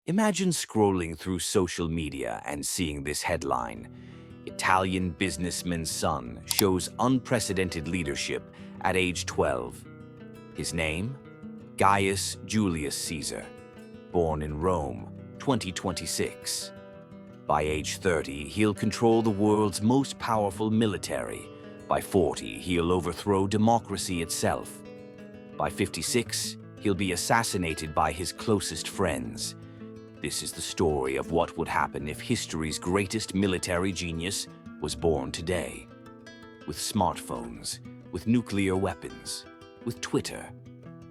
Imagine scrolling through social media and seeing this headline: Italian businessman's son shows unprecedented leadership at age 12. His name? Gaius Julius Caesar, born in Rome, 2026. By age 30, he'll control the world's most powerful military. By 40, he'll overthrow democracy itself. By 56, he'll be assassinated by his closest friends. This is the story of what would happen if history's greatest military genius was born today. With smartphones, with nuclear weapons, with Twitter.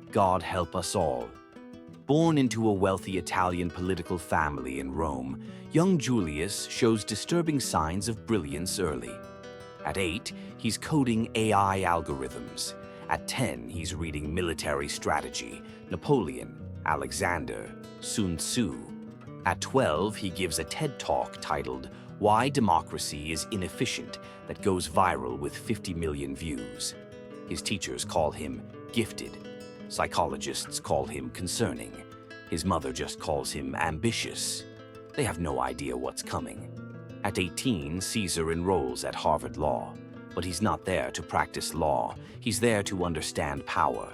God help us all. Born into a wealthy Italian political family in Rome, young Julius shows disturbing signs of brilliance early. At 8, he's coding AI algorithms. At 10, he's reading military strategy, Napoleon, Alexander, Sun Tzu. At 12, he gives a TED Talk titled "Why Democracy is Inefficient" that goes viral with 50 million views. His teachers call him gifted. Psychologists call him concerning. His mother just calls him ambitious. They have no idea what's coming. At 18, Caesar enrolls at Harvard Law. But he's not there to practice law. He's there to understand power.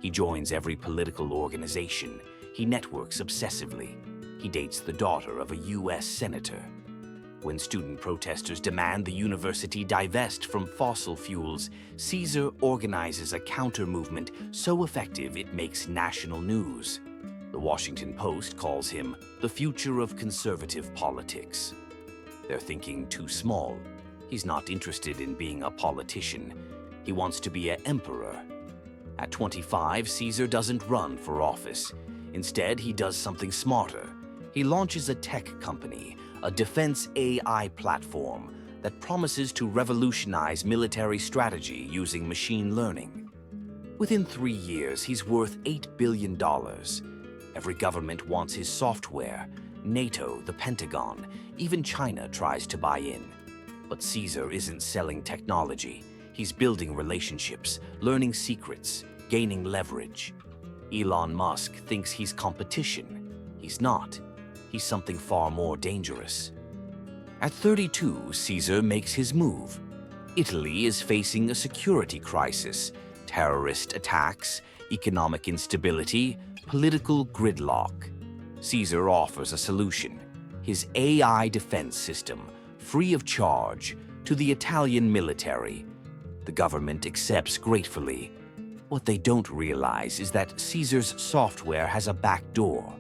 He joins every political organization. He networks obsessively. He dates the daughter of a U.S. senator. When student protesters demand the university divest from fossil fuels, Caesar organizes a counter-movement so effective it makes national news. The Washington Post calls him the future of conservative politics. They're thinking too small. He's not interested in being a politician. He wants to be an emperor. At 25, Caesar doesn't run for office. Instead, he does something smarter. He launches a tech company, a defense AI platform that promises to revolutionize military strategy using machine learning. Within 3 years, he's worth $8 billion. Every government wants his software. NATO, the Pentagon, even China tries to buy in. But Caesar isn't selling technology. He's building relationships, learning secrets, gaining leverage. Elon Musk thinks he's competition. He's not. He's something far more dangerous. At 32, Caesar makes his move. Italy is facing a security crisis, terrorist attacks, economic instability, political gridlock. Caesar offers a solution: his AI defense system, free of charge, to the Italian military. The government accepts gratefully. What they don't realize is that Caesar's software has a backdoor.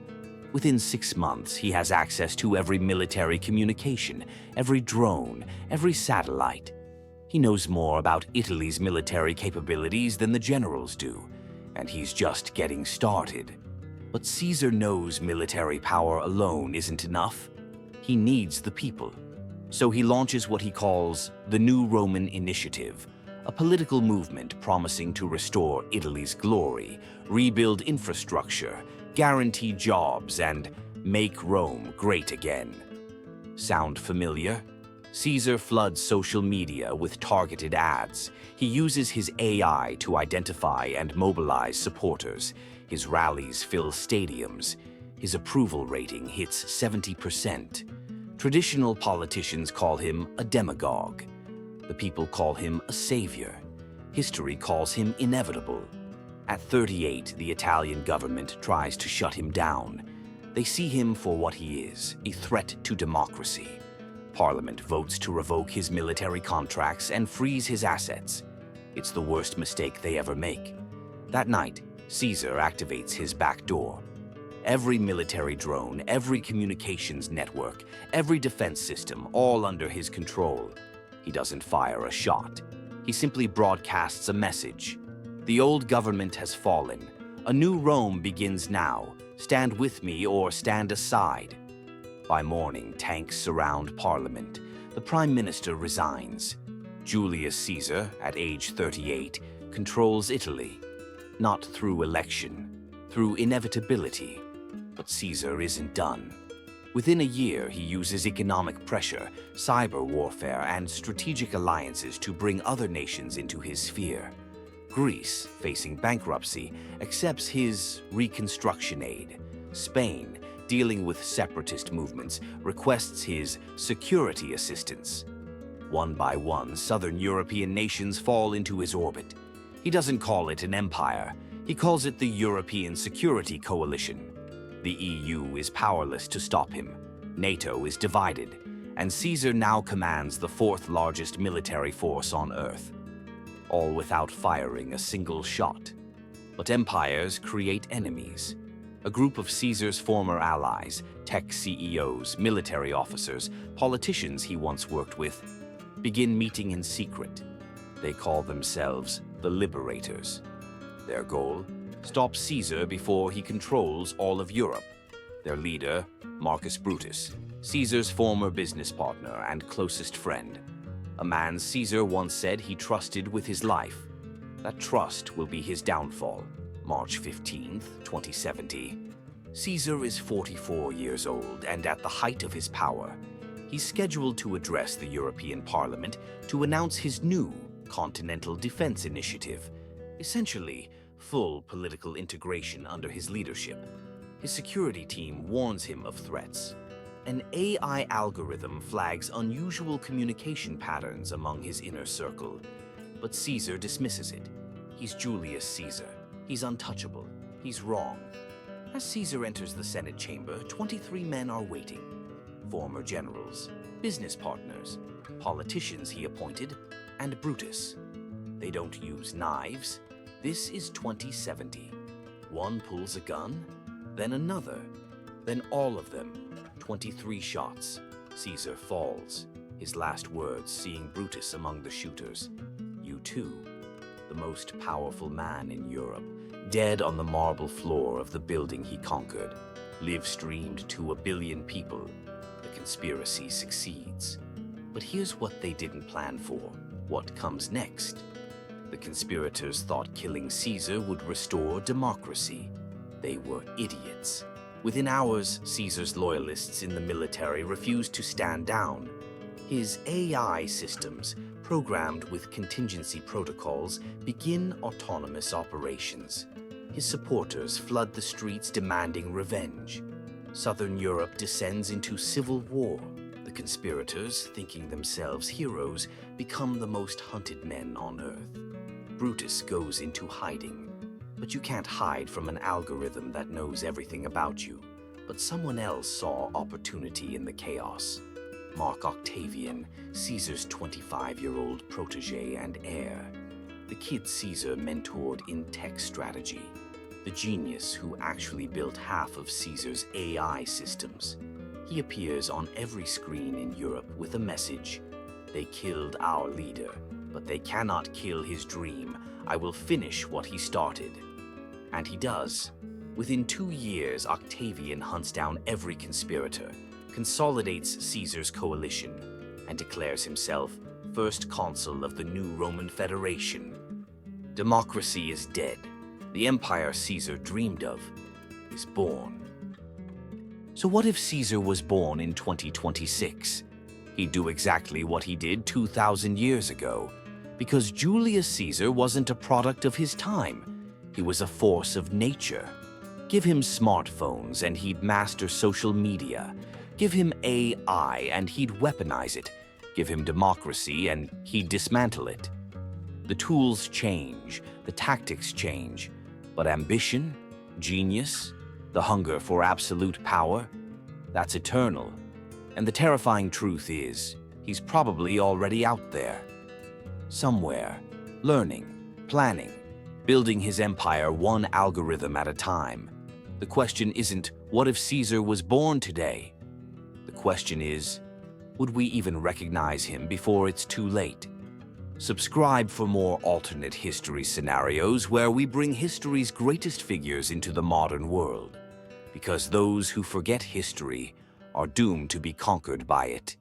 Within 6 months, he has access to every military communication, every drone, every satellite. He knows more about Italy's military capabilities than the generals do, and he's just getting started. But Caesar knows military power alone isn't enough. He needs the people. So he launches what he calls the New Roman Initiative, a political movement promising to restore Italy's glory, rebuild infrastructure, guarantee jobs, and make Rome great again. Sound familiar? Caesar floods social media with targeted ads. He uses his AI to identify and mobilize supporters. His rallies fill stadiums. His approval rating hits 70%. Traditional politicians call him a demagogue. The people call him a savior. History calls him inevitable. At 38, the Italian government tries to shut him down. They see him for what he is, a threat to democracy. Parliament votes to revoke his military contracts and freeze his assets. It's the worst mistake they ever make. That night, Caesar activates his backdoor. Every military drone, every communications network, every defense system, all under his control. He doesn't fire a shot. He simply broadcasts a message. The old government has fallen. A new Rome begins now. Stand with me or stand aside. By morning, tanks surround Parliament. The Prime Minister resigns. Julius Caesar, at age 38, controls Italy. Not through election, through inevitability. But Caesar isn't done. Within a year, he uses economic pressure, cyber warfare, and strategic alliances to bring other nations into his sphere. Greece, facing bankruptcy, accepts his reconstruction aid. Spain, dealing with separatist movements, requests his security assistance. One by one, southern European nations fall into his orbit. He doesn't call it an empire. He calls it the European Security Coalition. The EU is powerless to stop him. NATO is divided, and Caesar now commands the fourth largest military force on Earth, all without firing a single shot. But empires create enemies. A group of Caesar's former allies, tech CEOs, military officers, politicians he once worked with, begin meeting in secret. They call themselves the Liberators. Their goal? Stop Caesar before he controls all of Europe. Their leader, Marcus Brutus, Caesar's former business partner and closest friend. A man Caesar once said he trusted with his life. That trust will be his downfall. March 15th, 2070. Caesar is 44 years old and at the height of his power. He's scheduled to address the European Parliament to announce his new Continental Defense Initiative, essentially full political integration under his leadership. His security team warns him of threats. An AI algorithm flags unusual communication patterns among his inner circle, but Caesar dismisses it. He's Julius Caesar. He's untouchable. He's wrong. As Caesar enters the Senate chamber, 23 men are waiting. Former generals, business partners, politicians he appointed, and Brutus. They don't use knives. This is 2070. One pulls a gun, then another, then all of them. 23 shots. Caesar falls. His last words seeing Brutus among the shooters. You too, the most powerful man in Europe, dead on the marble floor of the building he conquered, live streamed to 1 billion people. The conspiracy succeeds. But here's what they didn't plan for. What comes next? The conspirators thought killing Caesar would restore democracy. They were idiots. Within hours, Caesar's loyalists in the military refused to stand down. His AI systems, programmed with contingency protocols, begin autonomous operations. His supporters flood the streets demanding revenge. Southern Europe descends into civil war. The conspirators, thinking themselves heroes, become the most hunted men on Earth. Brutus goes into hiding. But you can't hide from an algorithm that knows everything about you. But someone else saw opportunity in the chaos. Mark Octavian, Caesar's 25-year-old protege and heir. The kid Caesar mentored in tech strategy. The genius who actually built half of Caesar's AI systems. He appears on every screen in Europe with a message. They killed our leader, but they cannot kill his dream. I will finish what he started. And he does. Within 2 years, Octavian hunts down every conspirator, consolidates Caesar's coalition, and declares himself first consul of the new Roman Federation. Democracy is dead. The empire Caesar dreamed of is born. So what if Caesar was born in 2026? He'd do exactly what he did 2,000 years ago, because Julius Caesar wasn't a product of his time. He was a force of nature. Give him smartphones and he'd master social media. Give him AI and he'd weaponize it. Give him democracy and he'd dismantle it. The tools change, the tactics change, but ambition, genius, the hunger for absolute power, that's eternal. And the terrifying truth is, he's probably already out there. Somewhere, learning, planning, building his empire one algorithm at a time. The question isn't, what if Caesar was born today? The question is, would we even recognize him before it's too late? Subscribe for more alternate history scenarios where we bring history's greatest figures into the modern world. Because those who forget history are doomed to be conquered by it.